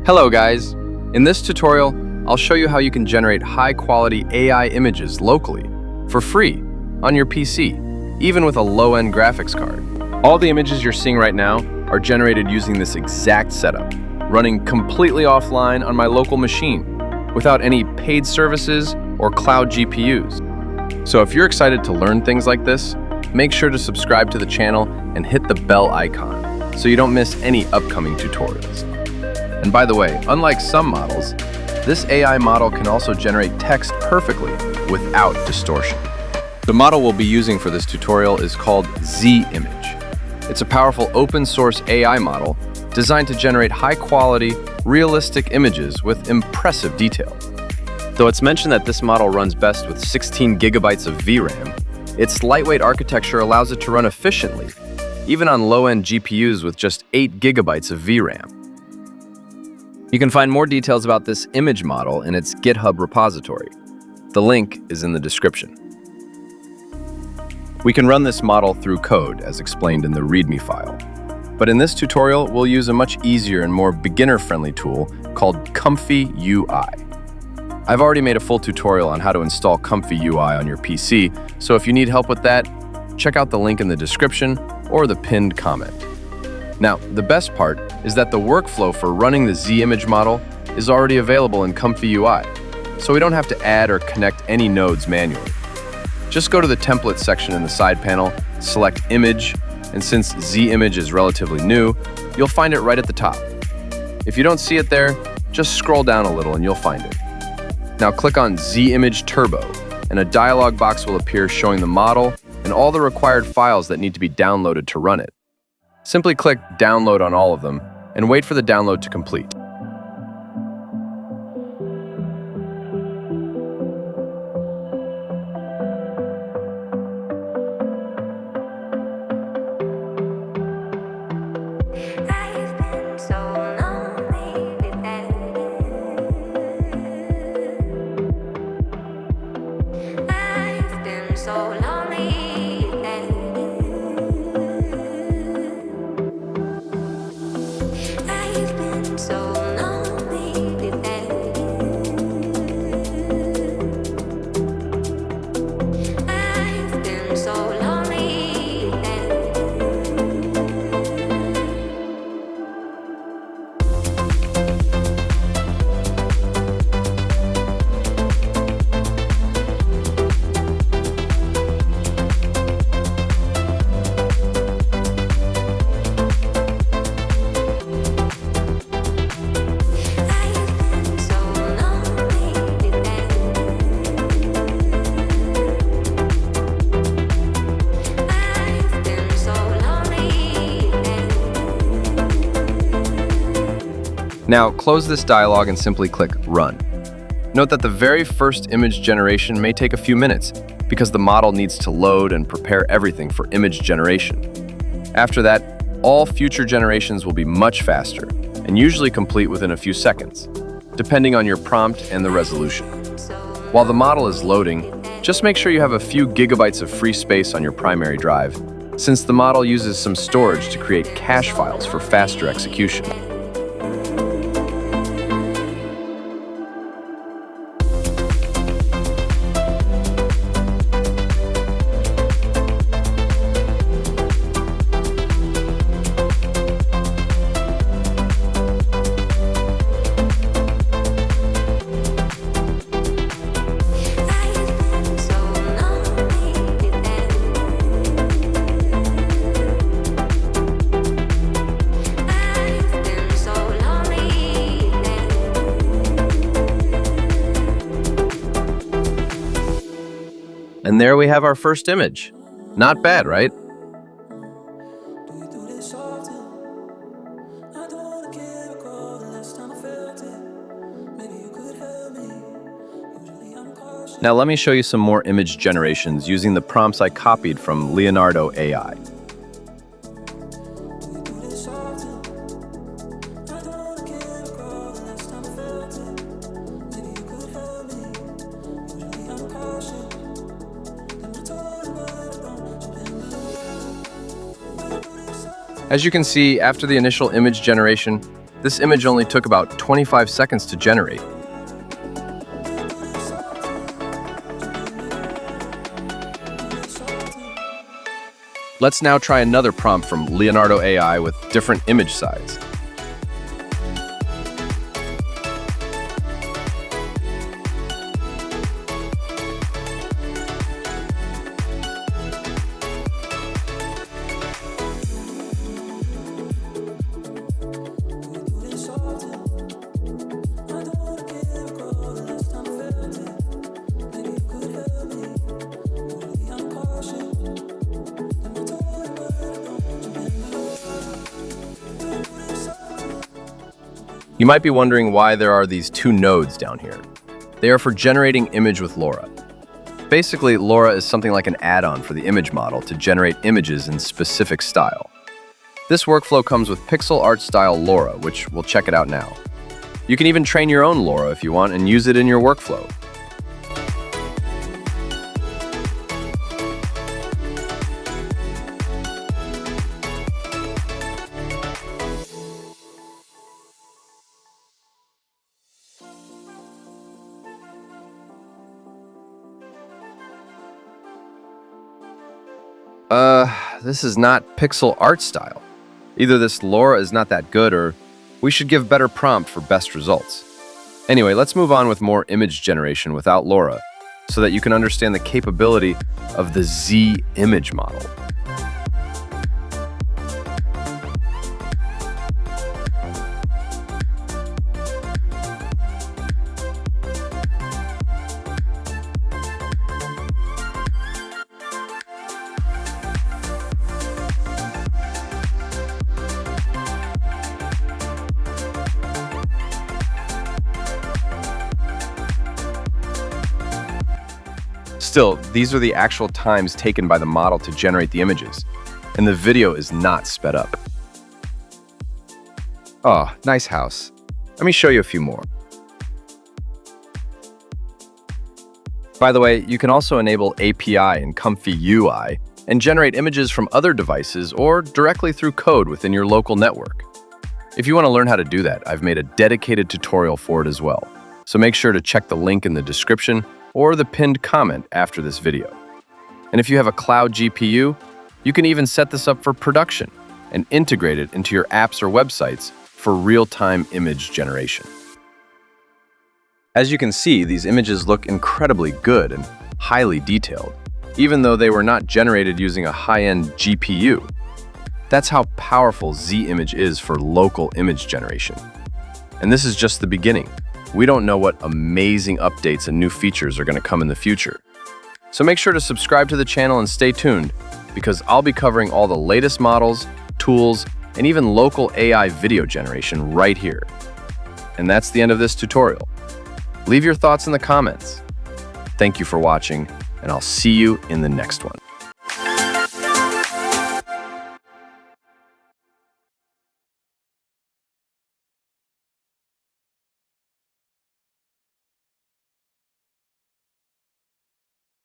Hello guys! In this tutorial, I'll show you how you can generate high-quality AI images locally, for free, on your PC, even with a low-end graphics card. All the images you're seeing right now are generated using this exact setup, running completely offline on my local machine, without any paid services or cloud GPUs. So if you're excited to learn things like this, make sure to subscribe to the channel and hit the bell icon so you don't miss any upcoming tutorials. And by the way, unlike some models, this AI model can also generate text perfectly without distortion. The model we'll be using for this tutorial is called Zimage. It's a powerful open source AI model designed to generate high-quality, realistic images with impressive detail. Though it's mentioned that this model runs best with 16 gigabytes of VRAM, its lightweight architecture allows it to run efficiently, even on low-end GPUs with just 8 gigabytes of VRAM. You can find more details about this image model in its GitHub repository. The link is in the description. We can run this model through code, as explained in the README file. But in this tutorial, we'll use a much easier and more beginner-friendly tool called Comfy UI. I've already made a full tutorial on how to install Comfy UI on your PC, so if you need help with that, check out the link in the description or the pinned comment. Now, the best part is that the workflow for running the Zimage model is already available in Comfy UI, so we don't have to add or connect any nodes manually. Just go to the templates section in the side panel, select Image, and since Zimage is relatively new, you'll find it right at the top. If you don't see it there, just scroll down a little and you'll find it. Now click on Zimage Turbo, and a dialog box will appear showing the model and all the required files that need to be downloaded to run it. Simply click Download on all of them and wait for the download to complete. Now, close this dialog and simply click Run. Note that the very first image generation may take a few minutes because the model needs to load and prepare everything for image generation. After that, all future generations will be much faster and usually complete within a few seconds, depending on your prompt and the resolution. While the model is loading, just make sure you have a few gigabytes of free space on your primary drive, since the model uses some storage to create cache files for faster execution. And there we have our first image. Not bad, right? Now let me show you some more image generations using the prompts I copied from Leonardo AI. As you can see, after the initial image generation, This image only took about 25 seconds to generate. Let's now try another prompt from Leonardo AI with different image size. You might be wondering why there are these two nodes down here. They are for generating image with Lora. Basically, Lora is something like an add-on for the image model to generate images in specific style. This workflow comes with pixel art style Lora, which we'll check it out now. You can even train your own Lora if you want and use it in your workflow. This is not pixel art style. Either this Lora is not that good, or we should give better prompt for best results. Anyway, let's move on with more image generation without Lora, so that you can understand the capability of the Z image model. Still, these are the actual times taken by the model to generate the images, and the video is not sped up. Oh, nice house. Let me show you a few more. By the way, you can also enable API and Comfy UI and generate images from other devices or directly through code within your local network. If you want to learn how to do that, I've made a dedicated tutorial for it as well. So make sure to check the link in the description or the pinned comment after this video. And if you have a cloud GPU, you can even set this up for production and integrate it into your apps or websites for real-time image generation. As you can see, these images look incredibly good and highly detailed, even though they were not generated using a high-end GPU. That's how powerful Z-Image is for local image generation. And this is just the beginning. We don't know what amazing updates and new features are going to come in the future. So make sure to subscribe to the channel and stay tuned, because I'll be covering all the latest models, tools, and even local AI video generation right here. And that's the end of this tutorial. Leave your thoughts in the comments. Thank you for watching, and I'll see you in the next one.